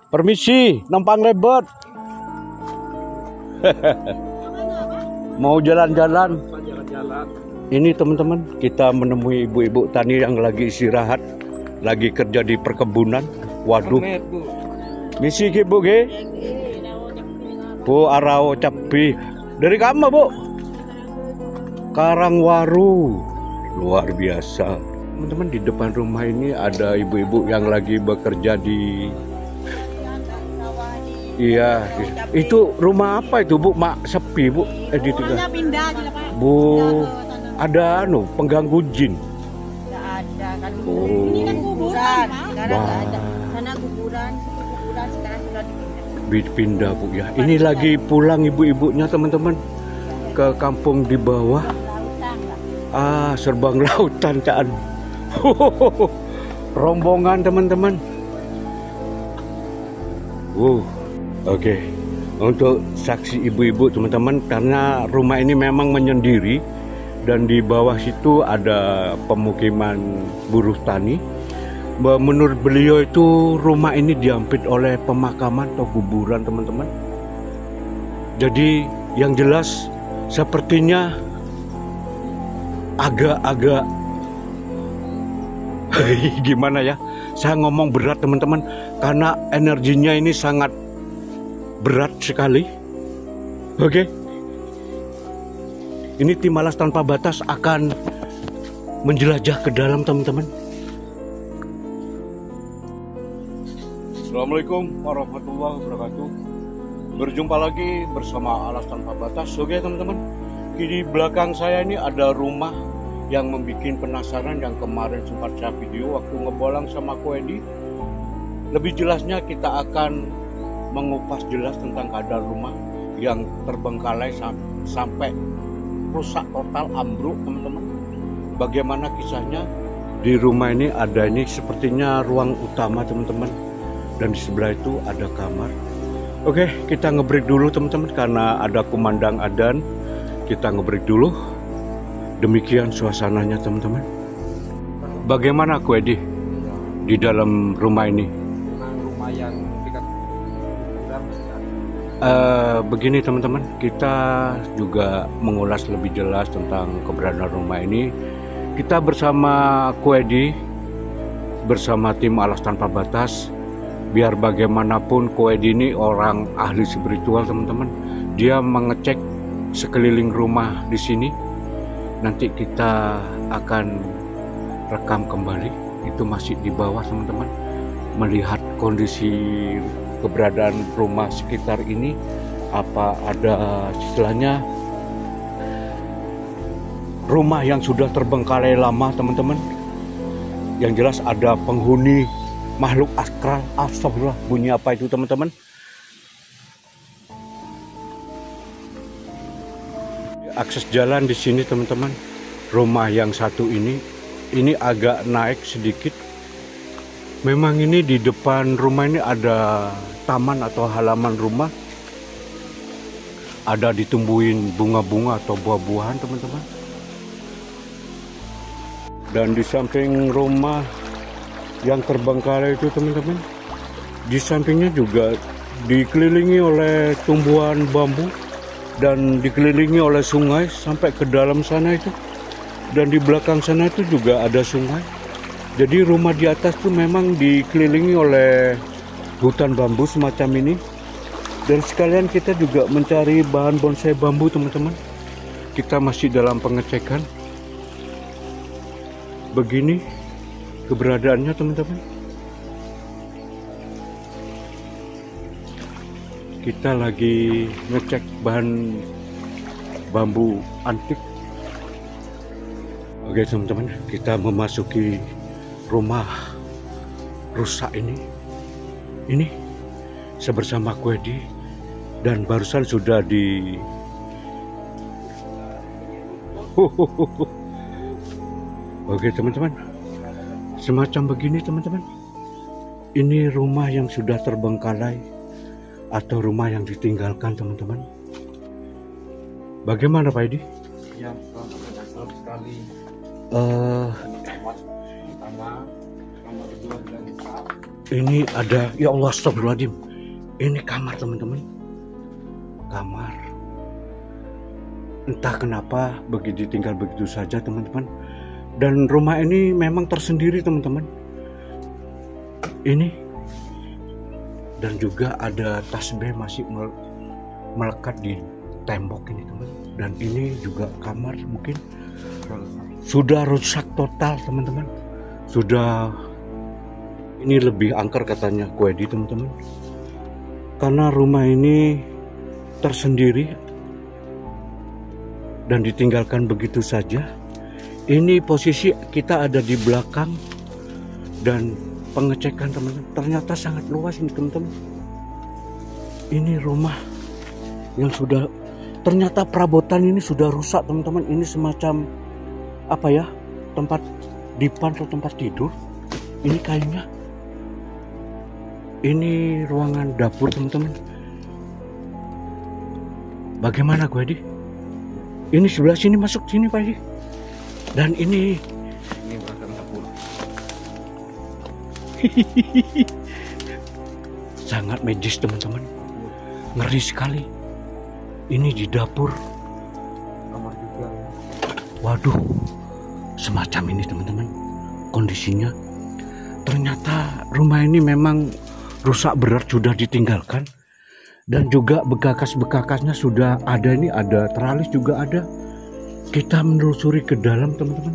Permisi, numpang rebet. Mau jalan-jalan. Ini teman-teman, kita menemui ibu-ibu tani yang lagi istirahat, lagi kerja di perkebunan. Waduh. Misi ki Bu ge? Bu arao capi. Dari kamu Bu? Karangwaru. Luar biasa. Teman-teman, di depan rumah ini ada ibu-ibu yang lagi bekerja di... Iya, itu rumah apa itu Bu? Mak sepi Bu? Pindah aja lah Pak. Bu, ada pengganggu jin. Nggak ada kan. Oh. Ini kan kuburan Pak. Sekarang nggak ada. Sana kuburan, situ kuburan, sekarang sudah dipindah. Pindah Bu ya. Ini lagi pulang ibu-ibunya teman-teman ke kampung di bawah. Lautan lah. Serbang lautan Caan. Rombongan teman-teman. Oke. Untuk saksi ibu-ibu teman-teman, karena rumah ini memang menyendiri dan di bawah situ ada pemukiman buruh tani. Menurut beliau itu rumah ini diampit oleh pemakaman atau kuburan teman-teman. Jadi yang jelas sepertinya agak-agak gimana ya, saya ngomong berat teman-teman karena energinya ini sangat berat sekali. Oke. Ini tim Alas Tanpa Batas akan menjelajah ke dalam teman-teman. Assalamualaikum warahmatullahi wabarakatuh. Berjumpa lagi bersama Alas Tanpa Batas. Oke teman-teman, di belakang saya ini ada rumah yang membuat penasaran, yang kemarin sempat saya video waktu ngebolang sama Ko Edi. Lebih jelasnya kita akan mengupas jelas tentang keadaan rumah yang terbengkalai sampai rusak total, ambruk teman-teman. Bagaimana kisahnya? Di rumah ini ada sepertinya ruang utama teman-teman, dan di sebelah itu ada kamar. Oke, kita ngebreak dulu teman-teman karena ada kumandang adzan. Kita ngebreak dulu. Demikian suasananya teman-teman. Bagaimana Ko Edi di dalam rumah ini? Rumah yang dekat begini teman-teman, kita juga mengulas lebih jelas tentang keberadaan rumah ini. Kita bersama Ko Edi, bersama tim Alas Tanpa Batas. Biar bagaimanapun Ko Edi ini orang ahli spiritual teman-teman. Dia mengecek sekeliling rumah di sini. Nanti kita akan rekam kembali. Itu masih di bawah teman-teman. Melihat kondisi keberadaan rumah sekitar ini, apa ada istilahnya rumah yang sudah terbengkalai lama teman-teman. Yang jelas ada penghuni makhluk astral. Astagfirullah, bunyi apa itu teman-teman? Akses jalan di sini teman-teman. Rumah yang satu ini agak naik sedikit. Memang ini di depan rumah ini ada taman atau halaman rumah. Ada ditumbuhin bunga-bunga atau buah-buahan teman-teman. Dan di samping rumah yang terbengkalai itu teman-teman, di sampingnya juga dikelilingi oleh tumbuhan bambu dan dikelilingi oleh sungai sampai ke dalam sana itu. Dan di belakang sana itu juga ada sungai. Jadi rumah di atas tuh memang dikelilingi oleh hutan bambu semacam ini. Dan sekalian kita juga mencari bahan bonsai bambu teman-teman. Kita masih dalam pengecekan. Begini keberadaannya teman-teman. Kita lagi ngecek bahan bambu antik. Oke teman-teman, kita memasuki rumah rusak ini. Ini sebersama Ko Edi, dan barusan sudah di Oke teman-teman, semacam begini teman-teman. Ini rumah yang sudah terbengkalai atau rumah yang ditinggalkan teman-teman. Bagaimana Pak Edi? yang sangat sekali. Eh, Pertama, nomor kedua dan Ini ada, ya Allah, astagfirullahaladzim. Ini kamar teman-teman. Kamar. Entah kenapa begitu tinggal begitu saja teman-teman. Dan rumah ini memang tersendiri teman-teman. Ini. Dan juga ada tasbih masih melekat di tembok ini teman. Dan ini juga kamar mungkin sudah rusak total teman-teman. Sudah, ini lebih angker katanya Kuedi teman-teman. Karena rumah ini tersendiri dan ditinggalkan begitu saja. Ini posisi kita ada di belakang dan pengecekan teman-teman. Ternyata sangat luas ini teman-teman. Ini rumah yang sudah, ternyata perabotan ini sudah rusak teman-teman. Ini semacam apa ya, tempat dipan atau tempat tidur. Ini kayunya. Ini ruangan dapur teman-teman. Bagaimana gue di? Ini sebelah sini, masuk sini Pak Edi. Dan ini belakang dapur. sangat medis teman-teman. Ngeri sekali. Ini di dapur. Kamar juga. Waduh, semacam ini teman-teman kondisinya. Ternyata rumah ini memang rusak berat, sudah ditinggalkan. Dan juga bekas-bekasnya sudah ada, ini ada teralis juga ada. Kita menelusuri ke dalam teman-teman.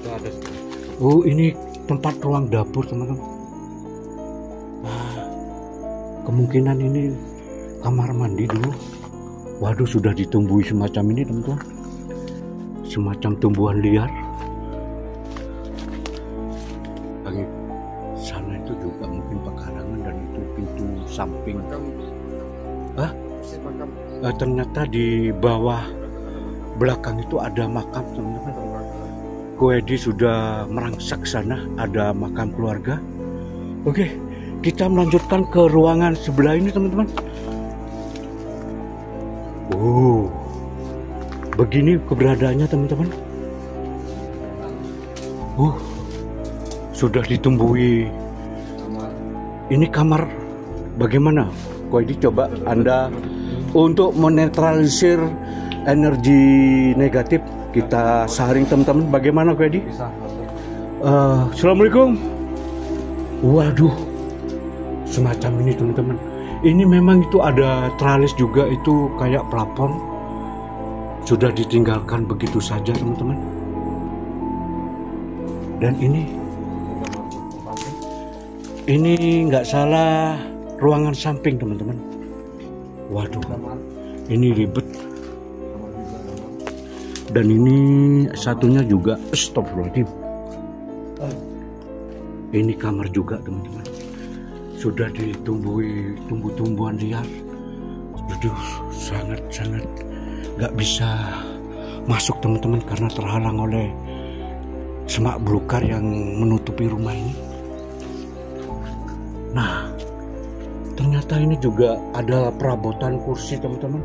Ada. Oh, ini tempat ruang dapur teman-teman. Nah, kemungkinan ini kamar mandi dulu. Waduh, sudah ditumbuhi semacam ini teman-teman. Semacam tumbuhan liar. Bagi sana itu juga mungkin pekarangan dan itu pintu samping. Hah? Ternyata di bawah belakang itu ada makam teman-teman. Kuedi sudah merangsak sana, ada makam keluarga. Oke, kita melanjutkan ke ruangan sebelah ini teman-teman. Oh, begini keberadaannya teman-teman. Sudah ditumbuhi. Ini kamar bagaimana? Kuedi coba Anda untuk menetralisir energi negatif, kita saring teman-teman. Bagaimana Kuedi? Bisa. Assalamualaikum. Waduh, semacam ini teman-teman. Ini memang itu ada teralis juga, itu kayak plafon. Sudah ditinggalkan begitu saja teman-teman. Dan ini nggak salah ruangan samping teman-teman. Waduh, ini ribet. Dan ini satunya juga, astagfirullahaladzim. Ini kamar juga teman-teman. Sudah ditumbuhi tumbuh-tumbuhan liar. Aduh, sangat-sangat nggak bisa masuk teman-teman karena terhalang oleh semak belukar yang menutupi rumah ini. Nah, ternyata ini juga ada perabotan kursi teman-teman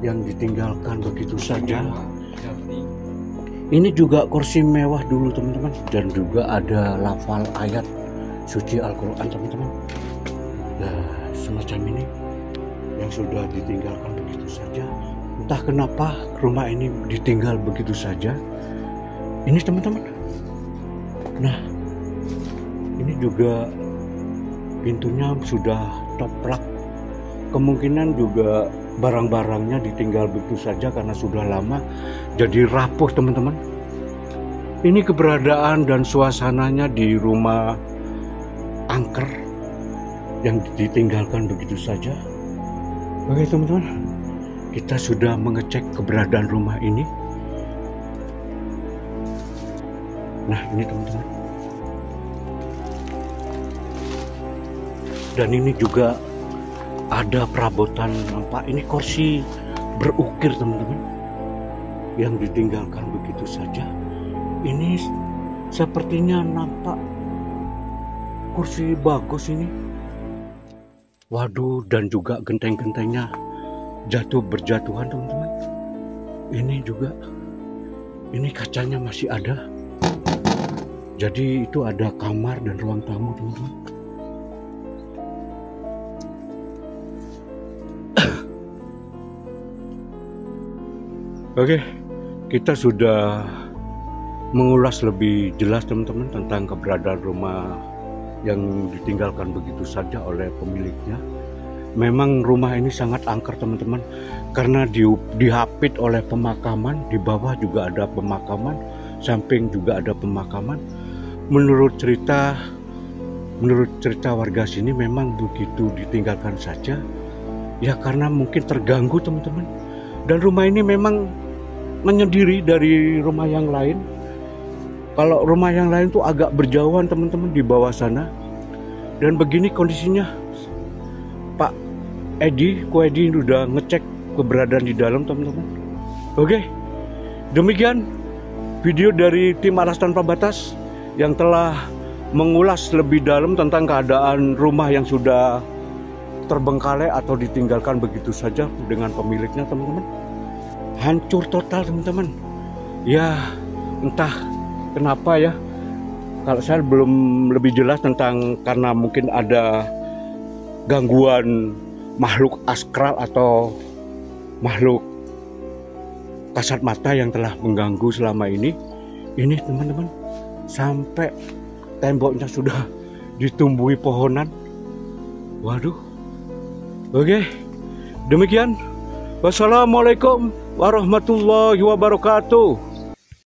yang ditinggalkan begitu saja. Ini juga kursi mewah dulu teman-teman, dan juga ada lafal ayat suci Al-Quran teman-teman. Nah, semacam ini yang sudah ditinggalkan begitu saja. Entah kenapa rumah ini ditinggal begitu saja. Ini teman-teman. Nah, ini juga pintunya sudah toplak. Kemungkinan juga barang-barangnya ditinggal begitu saja karena sudah lama jadi rapuh teman-teman. Ini keberadaan dan suasananya di rumah angker yang ditinggalkan begitu saja. Oke teman-teman, kita sudah mengecek keberadaan rumah ini. Nah ini teman-teman. Dan ini juga ada perabotan, nampak ini kursi berukir teman-teman yang ditinggalkan begitu saja. Ini sepertinya nampak kursi bagus ini. Waduh, dan juga genteng-gentengnya jatuh berjatuhan teman-teman. Ini juga, ini kacanya masih ada. Jadi itu ada kamar dan ruang tamu teman-teman. Oke, kita sudah mengulas lebih jelas teman-teman tentang keberadaan rumah yang ditinggalkan begitu saja oleh pemiliknya. Memang rumah ini sangat angker teman-teman, karena dihapit oleh pemakaman. Di bawah juga ada pemakaman, samping juga ada pemakaman. Menurut cerita warga sini memang begitu ditinggalkan saja, ya karena mungkin terganggu teman-teman. Dan rumah ini memang menyendiri dari rumah yang lain. Kalau rumah yang lain tuh agak berjauhan teman-teman di bawah sana. Dan begini kondisinya. Pak Edi udah ngecek keberadaan di dalam teman-teman. Oke, demikian video dari tim Alas Tanpa Batas yang telah mengulas lebih dalam tentang keadaan rumah yang sudah terbengkalai atau ditinggalkan begitu saja dengan pemiliknya teman-teman. Hancur total teman-teman. Ya entah kenapa ya, kalau saya belum lebih jelas tentang, karena mungkin ada gangguan makhluk astral atau makhluk kasat mata yang telah mengganggu selama ini. Ini teman-teman, sampai temboknya sudah ditumbuhi pohonan. Waduh. Oke, demikian. Wassalamualaikum warahmatullahi wabarakatuh.